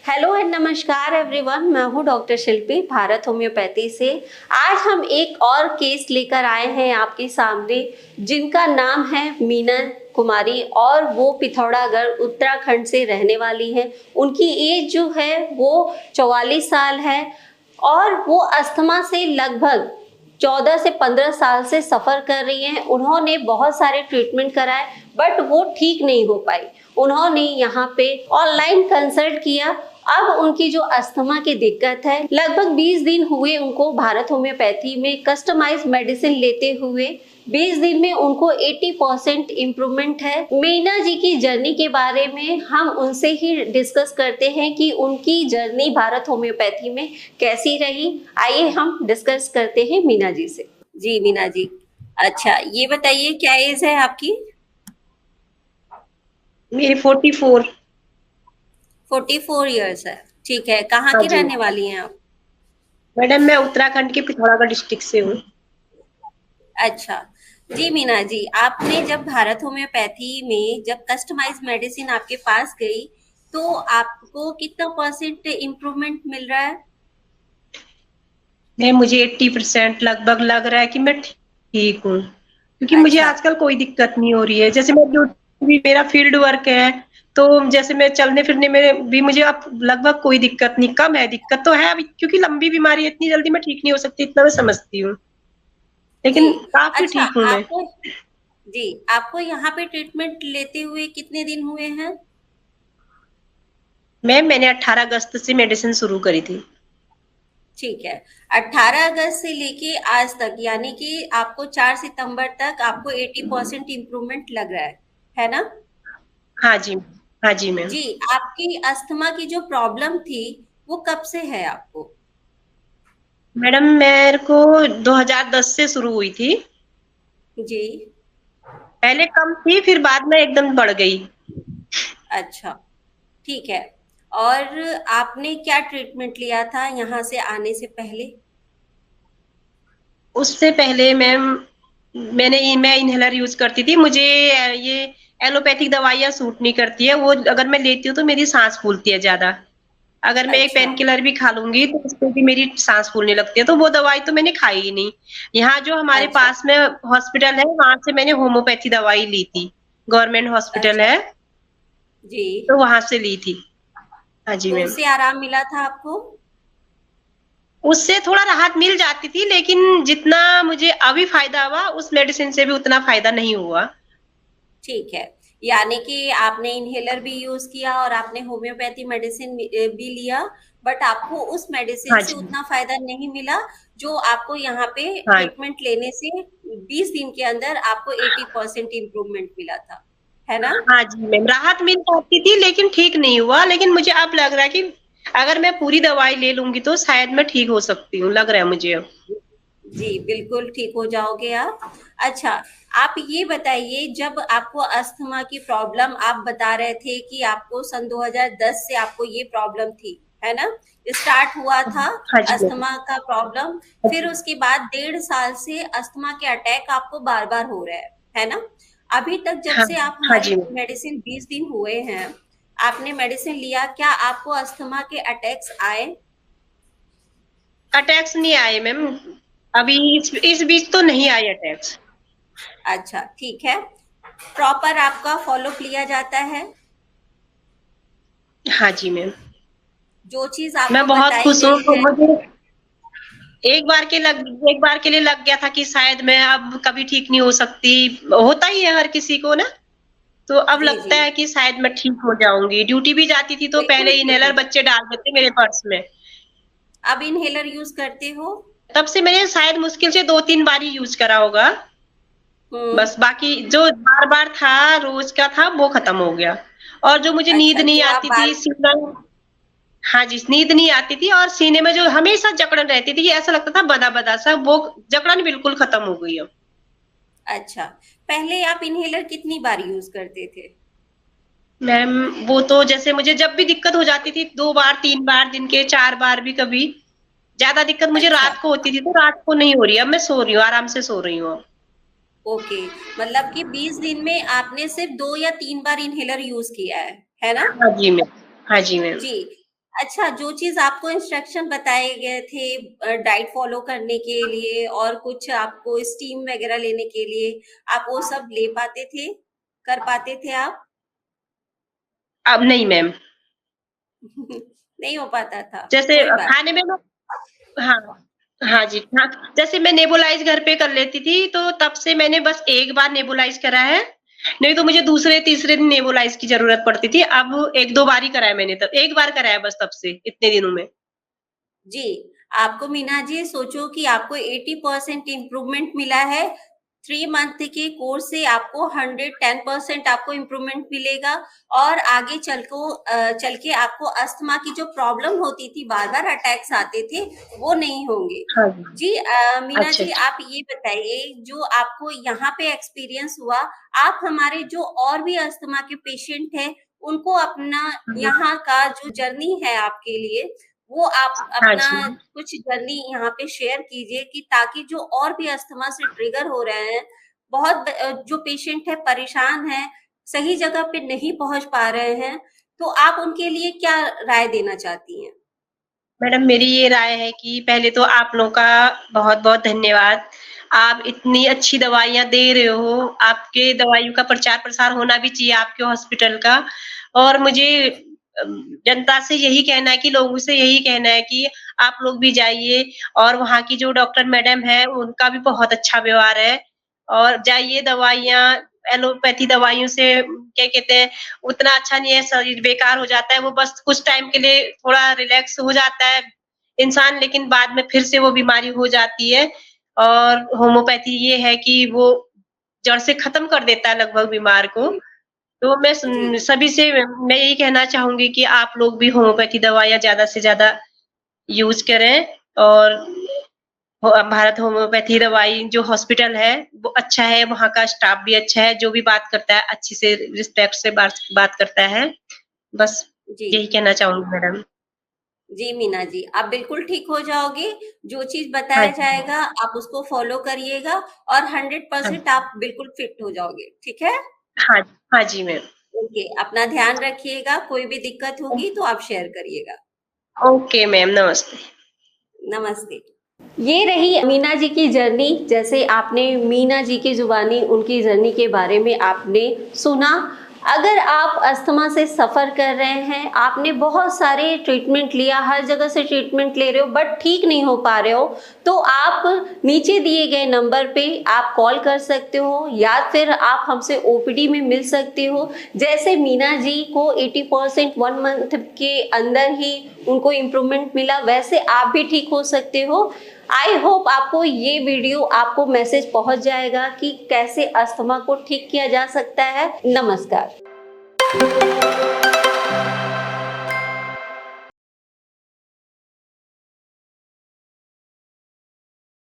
Hello and नमस्कार everyone, मैं हूं डॉक्टर शिल्पी भारत होम्योपैथी से। आज हम एक और केस लेकर आए हैं आपके सामने, जिनका नाम है मीना कुमारी और वो पिथौरागढ़ उत्तराखंड से रहने वाली हैं। उनकी एज जो है वो 44 साल है और वो अस्थमा से लगभग 14 से 15 साल से सफ़र कर रही हैं। उन्होंने बहुत सारे ट्रीटमेंट कराए बट वो ठीक नहीं हो पाई। उन्होंने यहाँ पे ऑनलाइन कंसल्ट किया। अब उनकी जो अस्थमा की दिक्कत है, लगभग 20 दिन हुए उनको भारत होम्योपैथी में कस्टमाइज मेडिसिन लेते हुए। 20 दिन में उनको 80% इम्प्रूवमेंट है। मीना जी की जर्नी के बारे में हम उनसे ही डिस्कस करते हैं कि उनकी जर्नी भारत होम्योपैथी में कैसी रही। आइए हम डिस्कस करते हैं मीना जी से। जी मीना जी, अच्छा ये बताइए क्या एज है आपकी? मेरी 44। 44 ईयर्स है। ठीक है, कहाँ हाँ की जी रहने वाली हैं आप? मैडम, मैं उत्तराखंड के पिथौरागढ़ डिस्ट्रिक्ट से हूँ। अच्छा। जी मीना जी, आपने जब भारत होम्योपैथी में जब कस्टमाइज मेडिसिन आपके पास गई तो आपको कितना परसेंट इम्प्रूवमेंट मिल रहा है? मुझे 80% लगभग लग रहा है कि मैं ठीक हूँ, क्योंकि मुझे अच्छा। आजकल कोई दिक्कत नहीं हो रही है। जैसे मैं जो भी मेरा फील्ड वर्क है, तो जैसे मैं चलने फिरने में भी मुझे अब लगभग कोई दिक्कत नहीं। कम है, दिक्कत तो है अभी, क्योंकि लंबी बीमारी है, इतनी जल्दी मैं ठीक नहीं हो सकती, इतना मैं समझती हूँ। जी। लेकिन काफी अच्छा, ठीक हूँ मैं। आपको जी आपको यहाँ पे ट्रीटमेंट लेते हुए कितने दिन हुए हैं? मैंने 18 अगस्त से मेडिसिन शुरू करी थी। ठीक है। 18 अगस्त से लेके आज तक, यानी कि आपको 4 सितंबर तक आपको 80% इम्प्रूवमेंट लग रहा है ना? हाँ जी। हाँ जी मैम। जी। आपकी अस्थमा की जो प्रॉब्लम थी वो कब से है आपको? मैडम, मेरे को 2010 से शुरू हुई थी। जी। पहले कम थी, फिर बाद में एकदम बढ़ गई। अच्छा, ठीक है। और आपने क्या ट्रीटमेंट लिया था यहाँ से आने से पहले? उससे पहले मैम, मैं इनहेलर यूज करती थी। मुझे ये एलोपैथिक दवाइयाँ सूट नहीं करती है। वो अगर मैं लेती हूँ तो मेरी सांस फूलती है ज्यादा। अगर मैं एक अच्छा। पेन किलर भी खा लूंगी तो उससे भी मेरी सांस फूलने लगती है, तो वो दवाई तो मैंने खाई ही नहीं। यहाँ जो हमारे अच्छा। पास में हॉस्पिटल है, वहां से मैंने होम्योपैथी दवाई ली थी। गवर्नमेंट हॉस्पिटल अच्छा। है, जी। तो वहां से ली थी। हाँ जी तो मैम। उससे आराम मिला था आपको? उससे थोड़ा राहत मिल जाती थी, लेकिन जितना मुझे अभी फायदा हुआ, उस मेडिसिन से भी उतना फायदा नहीं हुआ। ठीक है। यानी कि आपने इनहेलर भी यूज किया और आपने होम्योपैथी मेडिसिन भी लिया, बट आपको उस मेडिसिन हाँ से जी। उतना फायदा नहीं मिला जो आपको यहाँ पे हाँ। ट्रीटमेंट लेने से 20 दिन के अंदर आपको 80% इम्प्रूवमेंट मिला था, है ना? हाँ जी मैम, राहत मिल जाती थी, लेकिन ठीक नहीं हुआ। लेकिन मुझे अब लग रहा है कि अगर मैं पूरी दवाई ले लूंगी तो शायद मैं ठीक हो सकती हूँ, लग रहा है मुझे अब। जी, बिल्कुल ठीक हो जाओगे आप। अच्छा, आप ये बताइए, जब आपको अस्थमा की प्रॉब्लम आप बता रहे थे कि आपको सन 2010 से आपको ये प्रॉब्लम थी, है ना? स्टार्ट हुआ था हाँ जी मैम। अस्थमा का प्रॉब्लम, फिर उसके बाद 1.5 साल से अस्थमा के अटैक आपको बार-बार हो रहे हैं, है ना? अभी तक जब हाँ। से आप हाँ हमारी जी मैम। मेडिसिन 20 दिन हुए हैं, आपने मेडिसिन लिया, क्या आपको अस्थमा के अटैक्स आए? अटैक्स नहीं आए मैम। अभी इस बीच तो नहीं आए अटैक्स। अच्छा, ठीक है। प्रॉपर आपका फॉलोअप लिया जाता है? हाँ जी मैम। जो चीज़ मैं आपको बहुत बताई खुश हूँ, गई तो है। मुझे एक बार के लिए लग गया था कि शायद मैं अब कभी ठीक नहीं हो सकती। होता ही है हर किसी को ना। तो अब जी, लगता जी। है कि शायद मैं ठीक हो जाऊंगी। ड्यूटी भी जाती थी तो बिल्कुल पहले ठीक हो इनहेलर जाए। बच्चे डाल देते मेरे पर्स में। अब इन्हेलर यूज़ करते हो? तब से मैंने शायद मुश्किल से 2-3 बार ही यूज करा होगा। हुँ। बस बाकी जो बार बार था, रोज का था, वो खत्म हो गया। और जो मुझे नींद अच्छा, नहीं जो आप आती बार थी, सीना। हाँ जी, नींद नहीं आती थी और सीने में जो हमेशा जकड़न रहती थी, ऐसा लगता था बदा बदा सा, वो जकड़न बिल्कुल खत्म हो गई अब। अच्छा, पहले आप इन्हेलर कितनी बार यूज़ करते थे? मैम, वो तो जैसे मुझे जब भी दिक्कत हो जाती थी, 2 बार 3 बार, दिन के 4 बार भी कभी। ज्यादा दिक्कत मुझे अच्छा, रात को होती थी, तो रात को नहीं हो रही। अब मैं सो रही हूँ, आराम से सो रही हूँ अब। ओके। मतलब कि 20 दिन में आपने सिर्फ़ 2 या 3 बार इन्हेलर यूज़ किया है ना? हाँ जी मैम। हाँ जी मैम। जी। अच्छा, जो चीज आपको इंस्ट्रक्शन बताए गए थे डाइट फॉलो करने के लिए और कुछ आपको स्टीम वगैरह लेने के लिए, आप वो सब ले पाते थे, कर पाते थे आप? अब नहीं मैम। नहीं हो पाता था, जैसे कोई बात। खाने में हाँ, हाँ जी, हाँ, जैसे मैं नेबुलाइज़ घर पे कर लेती थी, तो तब से मैंने बस एक बार नेबुलाइज़ करा है, नहीं तो मुझे दूसरे, तीसरे दिन नेबुलाइज़ की ज़रूरत पड़ती थी। अब 1-2 बार ही करा है मैंने, तब 1 बार करा है बस तब से, इतने दिनों में। जी, आपको मीना जी सोचो कि आपको 80% इम्प्रूवमेंट मिला है। 3 मंथ के कोर्स से आपको 110% आपको इम्प्रूवमेंट मिलेगा और आगे चल के आपको अस्थमा की जो प्रॉब्लम होती थी, बार-बार अटैक्स आते थे, वो नहीं होंगे। हाँ जी। जी मीना अच्छा, जी अच्छा। आप ये बताइए जो आपको यहाँ पे एक्सपीरियंस हुआ, आप हमारे जो और भी अस्थमा के पेशेंट हैं, उनको अपना हाँ, यहाँ का जो जर्नी है आपके लिए वो आप हाँ अपना जी। कुछ जर्नी यहाँ पे शेयर कीजिए कि ताकि जो और भी अस्थमा से ट्रिगर हो रहे हैं, जो पेशेंट है परेशान है, सही जगह पे नहीं पहुंच पा रहे हैं, तो आप उनके लिए क्या राय देना चाहती हैं? मैडम मेरी ये राय है कि पहले तो आप लोगों का बहुत-बहुत धन्यवाद। आप इतनी अच्छी दवाइयाँ दे रहे हो, आपके दवाइयों का प्रचार-प्रसार होना भी चाहिए आपके हॉस्पिटल का। और मुझे जनता से यही कहना है कि लोगों से यही कहना है कि आप लोग भी जाइए, और वहाँ की जो डॉक्टर मैडम है, उनका भी बहुत अच्छा व्यवहार है। और जाइए, दवाइयाँ एलोपैथी दवाइयों से क्या कहते हैं, उतना अच्छा नहीं है, शरीर बेकार हो जाता है, वो बस कुछ टाइम के लिए थोड़ा रिलैक्स हो जाता है इंसान, लेकिन बाद में फिर से वो बीमारी हो जाती है। और होम्योपैथी ये है कि वो जड़ से खत्म कर देता है लगभग बीमार को। जी, तो मैं जी, सभी से मैं यही कहना चाहूँगी कि आप लोग भी होम्योपैथी दवाइयाँ ज़्यादा से ज़्यादा यूज़ करें। और भारत होम्योपैथी दवाई जो हॉस्पिटल है, वो अच्छा है, वहाँ का स्टाफ भी अच्छा है, जो भी बात करता है अच्छे से रिस्पेक्ट से बात करता है। बस जी, यही कहना चाहूँगी मैडम। जी मीना जी, आप बिल्कुल ठीक हो जाओगे। जो चीज़ हाँ बताया जी, जाएगा आप उसको फ़ॉलो करिएगा और हाँ, 100% आप बिल्कुल फिट हो जाओगे, ठीक है? हाँ, हाँ जी मैम। ओके, अपना ध्यान रखिएगा, कोई भी दिक्कत होगी तो आप शेयर करिएगा। ओके मैम, नमस्ते। नमस्ते। ये रही मीना जी की जर्नी। जैसे आपने मीना जी की जुबानी उनकी जर्नी के बारे में आपने सुना। अगर आप अस्थमा से सफ़र कर रहे हैं, आपने बहुत सारे ट्रीटमेंट लिया, हर जगह से ट्रीटमेंट ले रहे हो बट ठीक नहीं हो पा रहे हो, तो आप नीचे दिए गए नंबर पे आप कॉल कर सकते हो या फिर आप हमसे ओपीडी में मिल सकते हो। जैसे मीना जी को 80% 1 मंथ के अंदर ही उनको इम्प्रूवमेंट मिला, वैसे आप भी ठीक हो सकते हो। आई होप आपको ये वीडियो, आपको मैसेज पहुंच जाएगा कि कैसे अस्थमा को ठीक किया जा सकता है। नमस्कार।